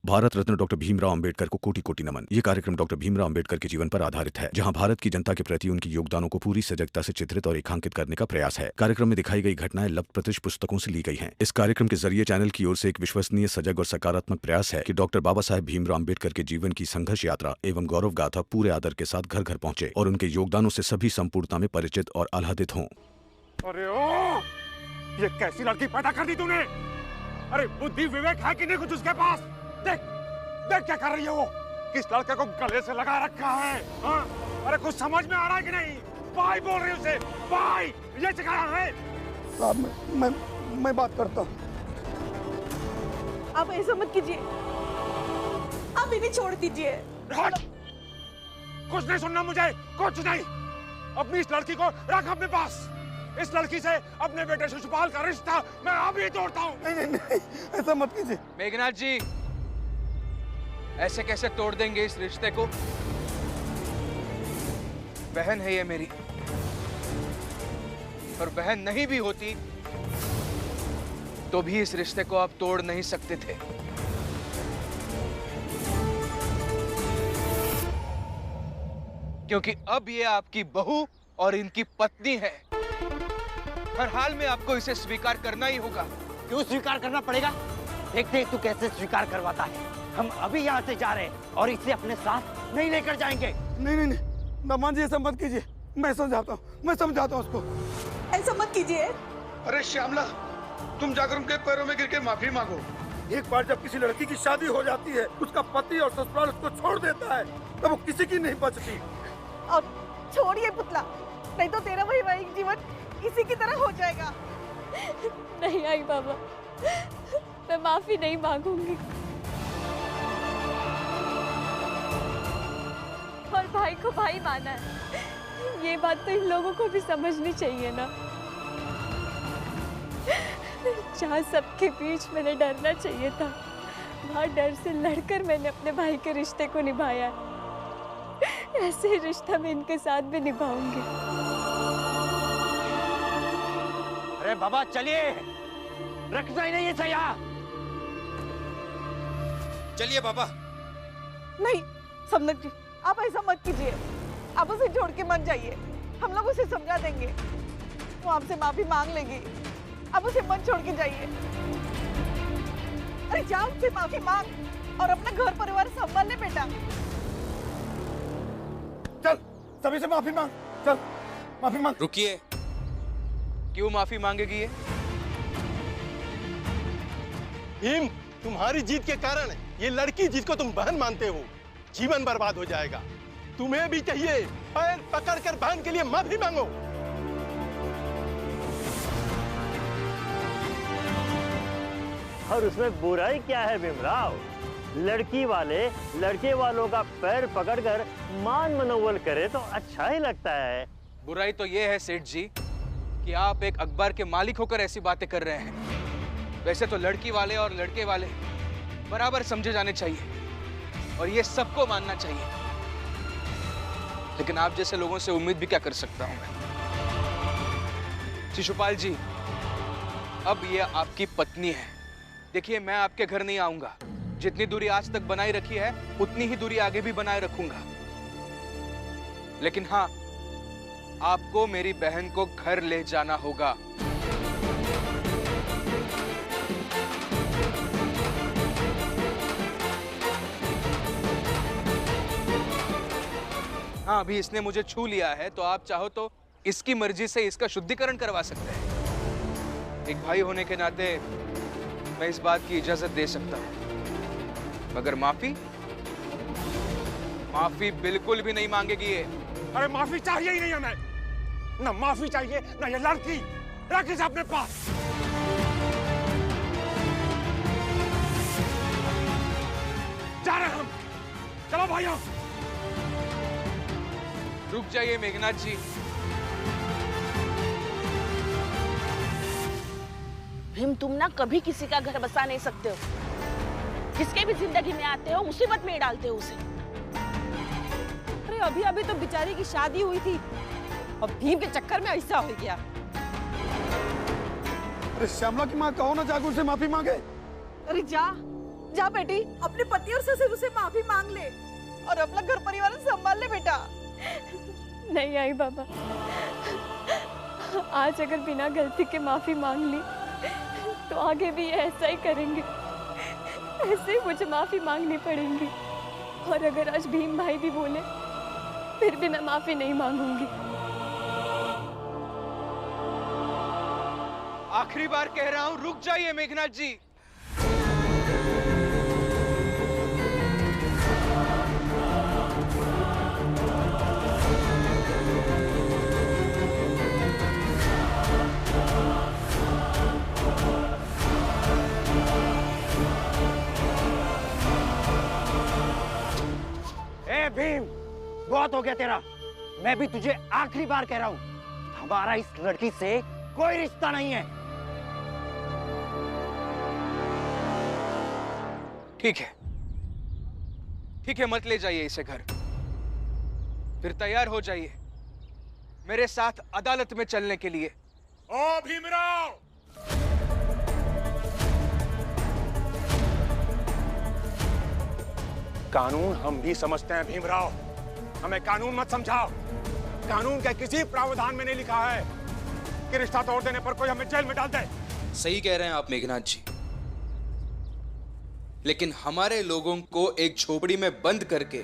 Bharat Ratna doctor Bhimrao Ambedkar को कोटि कोटि नमन। ये कार्यक्रम डॉक्टर भीमराव अंबेडकर के जीवन पर आधारित है, जहां भारत की जनता के प्रति उनके योगदानों को पूरी सजगता से चित्रित और रेखांकित करने का प्रयास है। कार्यक्रम में दिखाई गई घटनाएं लब्ध पुस्तकों से ली गई हैं। इस कार्यक्रम के जरिए चैनल की ओर से एक विश्वसनीय, सजग और सकारात्मक प्रयास है कि डॉक्टर बाबा साहेब भीमराव अंबेडकर के जीवन की संघर्ष यात्रा एवं गौरव गाथा पूरे आदर के साथ घर घर पहुंचे और उनके योगदानों से सभी संपूर्णता में परिचित और आह्लादित हों। अरे ओ, ये कैसी लड़की पैदा कर दी तूने? अरे बुद्धि विवेक है कि नहीं कुछ उसके पास? देख देख क्या कर रही है वो? किस लड़के को गले से लगा रखा है? हाँ? अरे कुछ समझ में आ रहा है कि नहीं? भाई बोल रही उसे, भाई ये सिखाया है? साहब मैं बात करता हूँ। आप ऐसा मत कीजिए, आप इन्हें छोड़ दीजिए। कुछ नहीं सुनना मुझे, कुछ नहीं। अपनी इस लड़की को रख अपने पास। इस लड़की से अपने बेटे शिशुपाल का रिश्ता मैं अभी तोड़ता हूँ। नहीं, ऐसा मत कीजिए। मेघनाथ जी, ऐसे कैसे तोड़ देंगे इस रिश्ते को? बहन है ये मेरी, और बहन नहीं भी होती तो भी इस रिश्ते को आप तोड़ नहीं सकते थे। क्योंकि अब ये आपकी बहू और इनकी पत्नी है। हर हाल में आपको इसे स्वीकार करना ही होगा। क्यों स्वीकार करना पड़ेगा? देखते हैं तू कैसे स्वीकार करवाता है। हम अभी यहाँ से जा रहे हैं और इसे अपने साथ नहीं लेकर जाएंगे। नहीं, दामाद जी ऐसा मत कीजिए। मैं समझाता हूँ उसको। ऐसा मत कीजिए। अरे श्यामला, तुम जाकर उनके पैरों में गिर के माफी मांगो। एक बार जब किसी लड़की की शादी हो जाती है, उसका पति और ससुराल उसको छोड़ देता है, तब वो किसी की नहीं बचती। अब छोड़िए पुतला, नहीं तो तेरा वैवाहिक जीवन इसी की तरह हो जाएगा। नहीं आई बाबा, मैं माफी नहीं मांगूंगी। और भाई को भाई माना है, ये बात तो इन लोगों को भी समझनी चाहिए ना। जहाँ सबके बीच मैंने डरना चाहिए था, वहाँ डर से लड़कर मैंने अपने भाई के रिश्ते को निभाया है। ऐसे ही रिश्ता मैं इनके साथ भी निभाऊंगी। अरे बाबा चलिए, रखना ही नहीं है सया। चलिए बाबा। नहीं समनक जी, आप ऐसा मत कीजिए। आप उसे छोड़ के मत जाइए, हम लोग उसे समझा देंगे, वो आपसे माफी मांग लेगी। आप उसे मत छोड़ के जाइए। अरे जा, उससे माफी मांग और अपना घर परिवार संभाल ले बेटा। चल सभी से माफी मांग, चल माफी मांग। रुकिए, क्यों माफी मांगेगी ये? भीम, तुम्हारी जीत के कारण ये लड़की जिसको तुम बहन मानते हो, जीवन बर्बाद हो जाएगा। तुम्हें भी चाहिए पैर पकड़कर बहन के लिए माफी मांगो। और उसमें बुराई क्या है भीमराव? लड़की वाले लड़के वालों का पैर पकड़कर मान मनोवल करे तो अच्छा ही लगता है। बुराई तो ये है सेठ जी कि आप एक अखबार के मालिक होकर ऐसी बातें कर रहे हैं। वैसे तो लड़की वाले और लड़के वाले बराबर समझे जाने चाहिए और ये सबको मानना चाहिए, लेकिन आप जैसे लोगों से उम्मीद भी क्या कर सकता हूं मैं। शिशुपाल जी, अब ये आपकी पत्नी है। देखिए, मैं आपके घर नहीं आऊंगा। जितनी दूरी आज तक बनाई रखी है उतनी ही दूरी आगे भी बनाए रखूंगा, लेकिन हाँ, आपको मेरी बहन को घर ले जाना होगा। हाँ, अभी इसने मुझे छू लिया है तो आप चाहो तो इसकी मर्जी से इसका शुद्धिकरण करवा सकते हैं। एक भाई होने के नाते मैं इस बात की इजाजत दे सकता हूं, मगर माफी बिल्कुल भी नहीं मांगेगी ये। अरे माफी चाहिए ही नहीं हमें, ना माफी चाहिए ना ये लड़की। रख इसे अपने पास। जा रहे हम, चलो भाइयों। रुक जाइए मेघनाथ जी। भीम, तुम ना कभी किसी का घर बसा नहीं सकते हो। जिसके भी जिंदगी में आते हो मुसीबत में डालते हो उसे। अरे अभी अभी तो बेचारी की शादी हुई थी और भीम के चक्कर में ऐसा हो गया। अरे श्यामला की माँ, कहो ना जाकर उसे माफी मांगे। अरे जा, जा बेटी, अपने पति और ससुर से माफी मांग ले और अपना घर परिवार संभाल ले बेटा। नहीं आई बाबा, आज अगर बिना गलती के माफी मांग ली तो आगे भी ये ऐसा ही करेंगे, ऐसे ही मुझे माफी मांगनी पड़ेगी। और अगर आज भीम भाई भी बोले फिर भी मैं माफी नहीं मांगूंगी। आखिरी बार कह रहा हूं, रुक जाइए मेघनाथ जी। ए भीम, बहुत हो गया तेरा। मैं भी तुझे आखिरी बार कह रहा हूँ, हमारा इस लड़की से कोई रिश्ता नहीं है। ठीक है, ठीक है, मत ले जाइए इसे घर। फिर तैयार हो जाइए मेरे साथ अदालत में चलने के लिए। ओ भीमराव, कानून हम भी समझते हैं भीमराव, हमें कानून मत समझाओ। कानून के किसी प्रावधान में नहीं लिखा है कि रिश्ता तोड़ देने पर कोई हमें जेल में डाल दे। सही कह रहे हैं आप मेघनाथ जी, लेकिन हमारे लोगों को एक झोपड़ी में बंद करके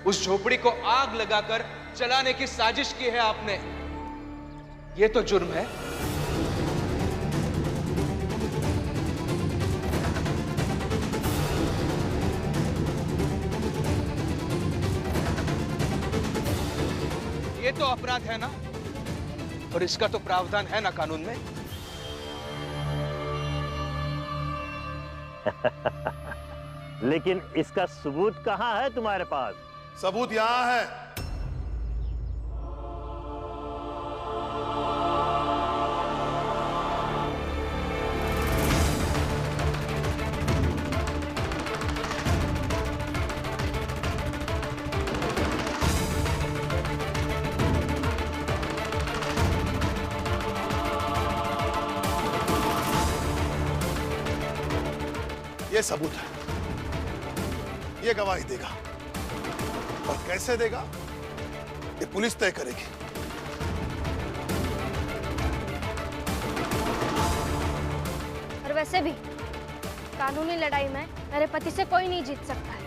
उस झोपड़ी को आग लगाकर जलाने की साजिश की है आपने। यह तो जुर्म है। ये तो अपराध है ना, और इसका तो प्रावधान है ना कानून में। लेकिन इसका सबूत कहाँ है तुम्हारे पास? सबूत यहाँ है। ये सबूत है, ये गवाही देगा, और कैसे देगा ये पुलिस तय करेगी। और वैसे भी कानूनी लड़ाई में मेरे पति से कोई नहीं जीत सकता है।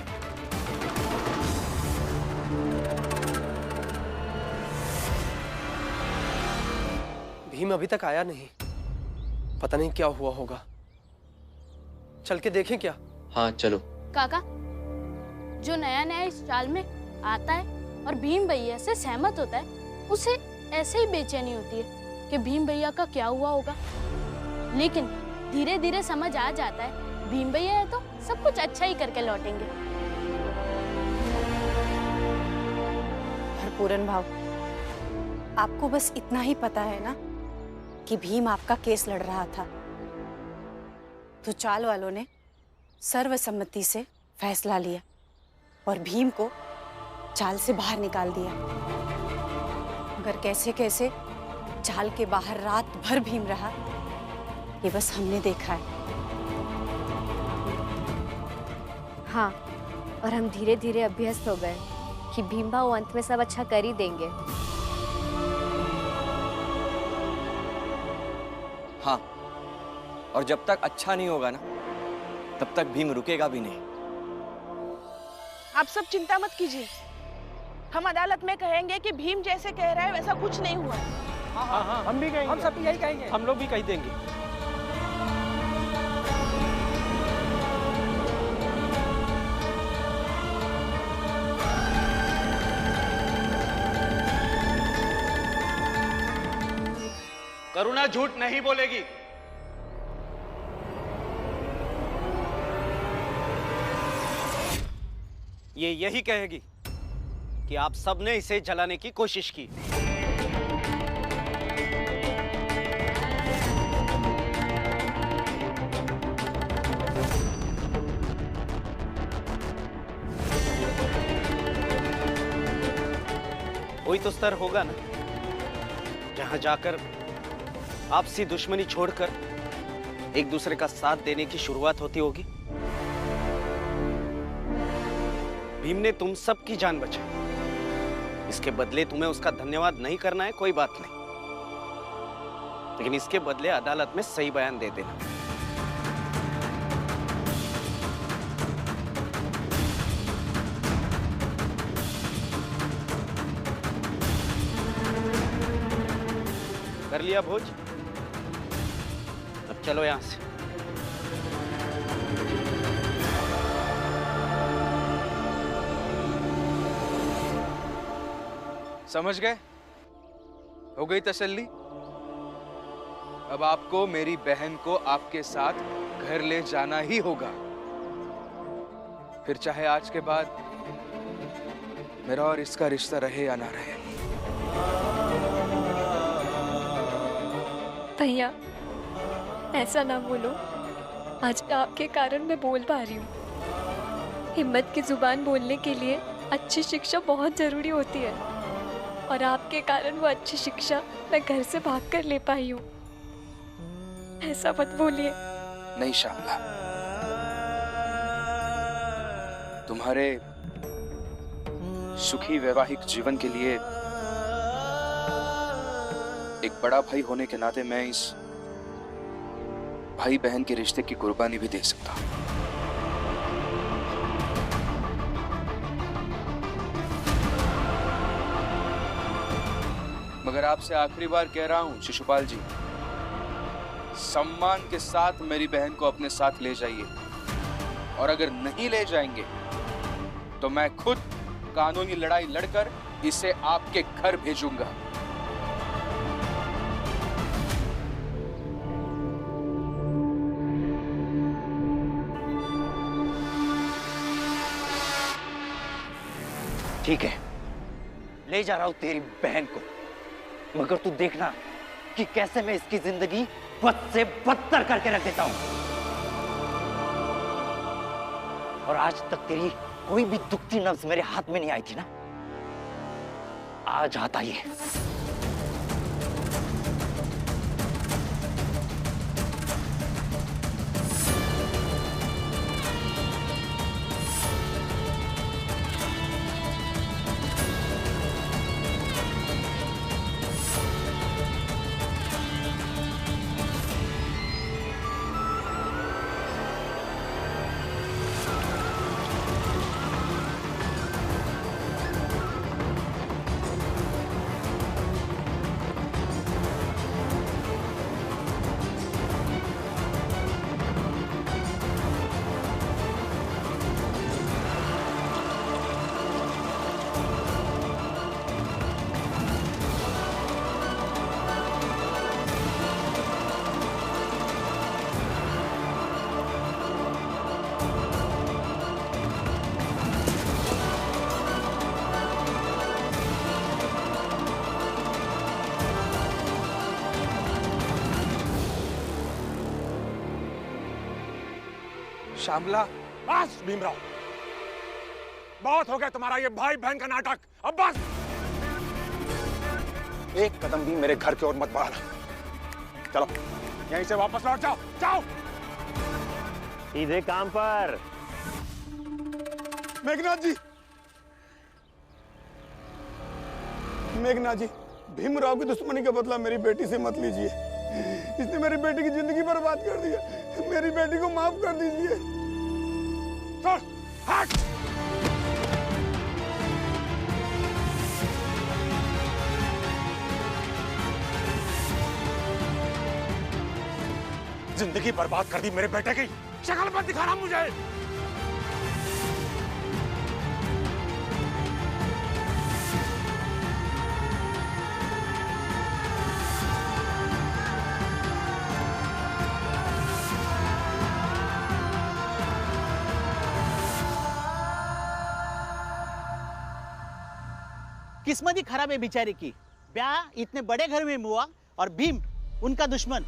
भीम अभी तक आया नहीं, पता नहीं क्या हुआ होगा। चल के देखें क्या? हाँ चलो। काका, जो नया नया इस चाल में आता है और भीम भैया से सहमत होता है, उसे ऐसे ही बेचैनी होती है कि भीम भैया का क्या हुआ होगा। लेकिन धीरे धीरे समझ आ जाता है भीम भैया है तो सब कुछ अच्छा ही करके लौटेंगे। पूरन भाव, आपको बस इतना ही पता है ना कि भीम आपका केस लड़ रहा था, तो चाल वालों ने सर्वसम्मति से फैसला लिया और भीम को चाल से बाहर निकाल दिया। मगर कैसे कैसे चाल के बाहर रात भर भीम रहा, ये बस हमने देखा है। हाँ, और हम धीरे धीरे अभ्यस्त हो गए कि भीम भाव अंत में सब अच्छा कर ही देंगे। हाँ, और जब तक अच्छा नहीं होगा ना, तब तक भीम रुकेगा भी नहीं। आप सब चिंता मत कीजिए, हम अदालत में कहेंगे कि भीम जैसे कह रहा है वैसा कुछ नहीं हुआ। हाँ, हम भी कहेंगे, हम सब यही कहेंगे, हम लोग भी कह देंगे। करुणा झूठ नहीं बोलेगी। ये यही कहेगी कि आप सबने इसे जलाने की कोशिश की। कोई तो स्तर होगा ना जहां जाकर आपसी दुश्मनी छोड़कर एक दूसरे का साथ देने की शुरुआत होती होगी। भीम ने तुम सबकी जान बचाई। इसके बदले तुम्हें उसका धन्यवाद नहीं करना है, कोई बात नहीं, लेकिन इसके बदले अदालत में सही बयान दे देना। कर लिया भोज? अब चलो यहां से। समझ गए? हो गई तसल्ली? अब आपको मेरी बहन को आपके साथ घर ले जाना ही होगा। फिर चाहे आज के बाद मेरा और इसका रिश्ता रहे या ना रहे। भैया ऐसा ना बोलो, आज आपके कारण मैं बोल पा रही हूँ। हिम्मत की जुबान बोलने के लिए अच्छी शिक्षा बहुत जरूरी होती है, और आपके कारण वो अच्छी शिक्षा मैं घर से भाग कर ले पाई हूँ। ऐसा मत बोलिए। नहीं श्यामला, तुम्हारे सुखी वैवाहिक जीवन के लिए एक बड़ा भाई होने के नाते मैं इस भाई बहन के रिश्ते की कुर्बानी भी दे सकता हूं। मगर आपसे आखिरी बार कह रहा हूं शिशुपाल जी, सम्मान के साथ मेरी बहन को अपने साथ ले जाइए, और अगर नहीं ले जाएंगे तो मैं खुद कानूनी लड़ाई लड़कर इसे आपके घर भेजूंगा। ठीक है, ले जा रहा हूं तेरी बहन को, मगर तू देखना कि कैसे मैं इसकी जिंदगी बद से बदतर करके रख देता हूं। और आज तक तेरी कोई भी दुखती नब्ज मेरे हाथ में नहीं आई थी ना, आज आता ये। श्यामला, बस भीमराव, बहुत हो गया तुम्हारा ये भाई बहन का नाटक, अब बस। एक कदम भी मेरे घर की ओर मत बढ़ाना। चलो यहीं से वापस लौट जाओ, जाओ। सीधे काम पर। मेघनाथ जी, मेघनाथ जी, भीमराव की दुश्मनी का बदला मेरी बेटी से मत लीजिए। इसने मेरी बेटी की जिंदगी बर्बाद कर दिया। मेरी बेटी को माफ कर दीजिए। हट! जिंदगी बर्बाद कर दी मेरे बेटे की, शक्ल मत दिखाना मुझे। किस्मत ही खराब है बेचारे की। ब्याह इतने बड़े घर में हुआ और भीम उनका दुश्मन,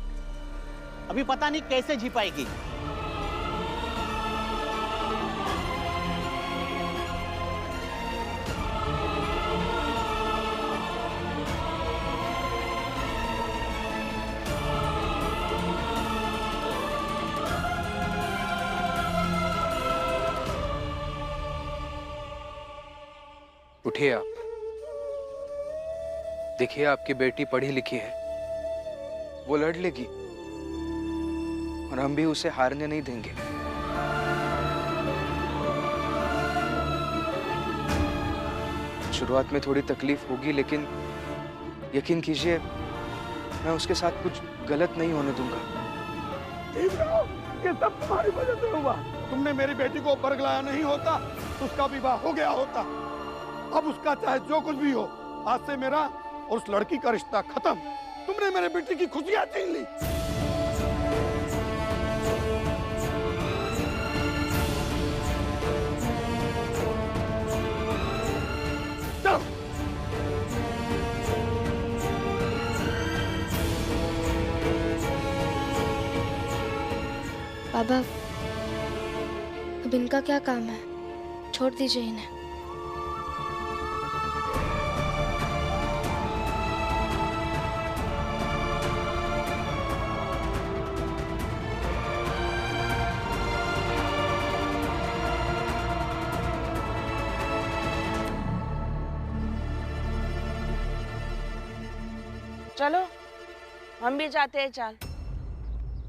अभी पता नहीं कैसे जी पाएगी। उठिए आप। देखिए आपकी बेटी पढ़ी लिखी है, वो लड़ लेगी और हम भी उसे हारने नहीं देंगे। शुरुआत में थोड़ी तकलीफ होगी, लेकिन यकीन कीजिए मैं उसके साथ कुछ गलत नहीं होने दूंगा। ये सब तुम्हारी वजह से हुआ। तुमने मेरी बेटी को बरगलाया नहीं होता तो उसका विवाह हो गया होता। अब उसका चाहे जो कुछ भी हो, आज से मेरा और उस लड़की का रिश्ता खत्म। तुमने मेरे बेटी की खुशियां छीन ली। चलो। बाबा, अब इनका क्या काम है? छोड़ दीजिए इन्हें। चलो हम भी जाते हैं। चाल,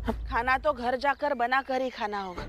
अब खाना तो घर जाकर बना कर ही खाना होगा।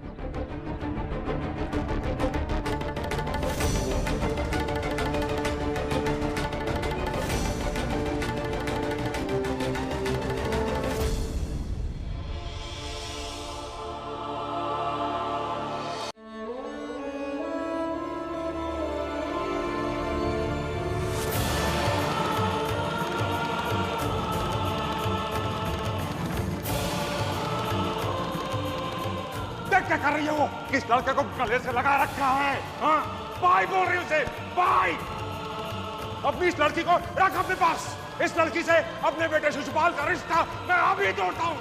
क्या कर रही है वो? किस लड़के को गले से लगा रखा है? हाँ? बाई बोल रही उसे, बाई! अपनी इस लड़की को रख अपने पास। इस लड़की से अपने बेटे शिशुपाल का रिश्ता मैं अभी तोड़ता हूँ।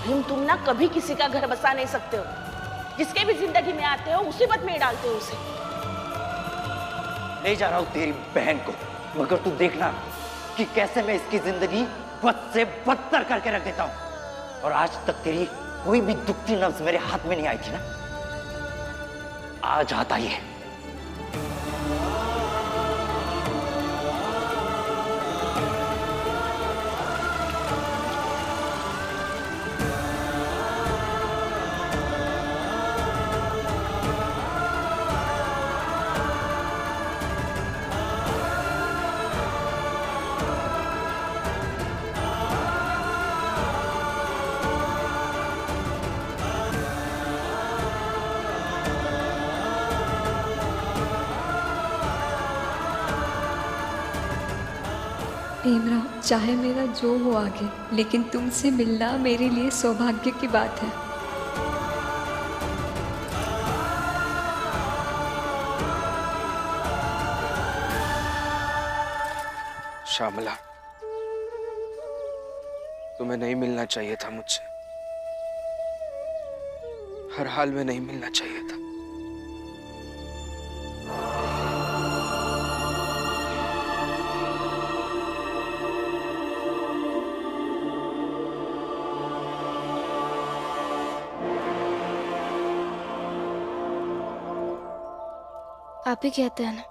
भीम, तुम ना कभी किसी का घर बसा नहीं सकते हो। जिसके भी जिंदगी में आते हो मुसीबत में डालते हो उसे। ले जा रहा हूँ तेरी बहन को, मगर तू देखना कि कैसे मैं इसकी जिंदगी बद से बदतर करके रख देता हूँ। और आज तक तेरी कोई भी दुखती नब्ज मेरे हाथ में नहीं आई थी ना, आज आता ही है। भीमराव, चाहे मेरा जो हो आगे, लेकिन तुमसे मिलना मेरे लिए सौभाग्य की बात है। श्यामला, तुम्हें नहीं मिलना चाहिए था मुझसे। हर हाल में नहीं मिलना चाहिए था। आप ही कहते हैं ना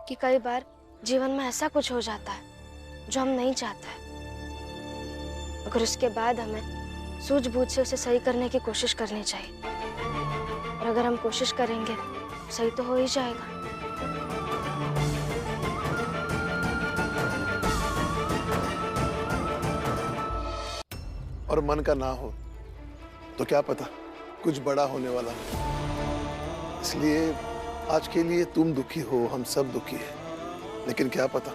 कि कई बार जीवन में ऐसा कुछ हो जाता है जो हम नहीं चाहते हैं, अगर उसके बाद हमें सूझबूझ से उसे सही करने की कोशिश करनी चाहिए। और अगर हम कोशिश करेंगे सही तो हो ही जाएगा। और मन का ना हो तो क्या पता कुछ बड़ा होने वाला हो। इसलिए आज के लिए तुम दुखी हो, हम सब दुखी हैं, लेकिन क्या पता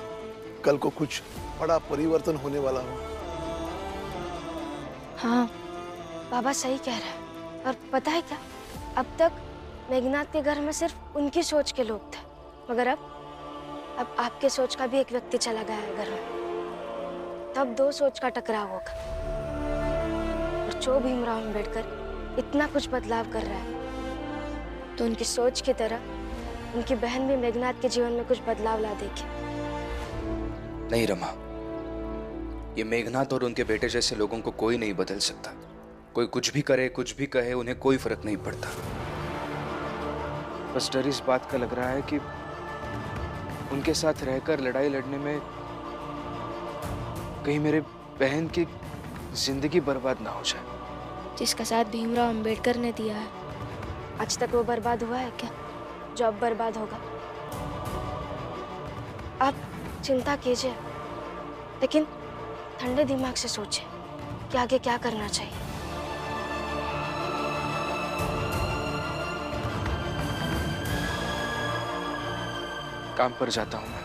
कल को कुछ बड़ा परिवर्तन होने वाला हो। हाँ, बाबा सही कह रहे हैं। और पता है क्या, अब तक मेघनाथ के घर में सिर्फ उनकी सोच के लोग थे, मगर अब आपके सोच का भी एक व्यक्ति चला गया है घर में। तब दो सोच का टकराव होगा। और जो भीमराव अम्बेडकर इतना कुछ बदलाव कर रहा है, तो उनकी सोच की तरह उनकी बहन भी मेघनाथ के जीवन में कुछ बदलाव ला देगी। नहीं रमा, ये मेघनाथ और उनके बेटे जैसे लोगों को कोई नहीं बदल सकता। कोई कुछ भी करे, कुछ भी कहे, उन्हें कोई फर्क नहीं पड़ता। बस डर इस बात का लग रहा है कि उनके साथ रहकर लड़ाई लड़ने में कहीं मेरे बहन की जिंदगी बर्बाद ना हो जाए। जिसका साथ भीमराव अंबेडकर ने दिया है, आज तक वो बर्बाद हुआ है क्या? जो अब बर्बाद होगा। आप चिंता कीजिए, लेकिन ठंडे दिमाग से सोचिए कि आगे क्या करना चाहिए। काम पर जाता हूं मैं।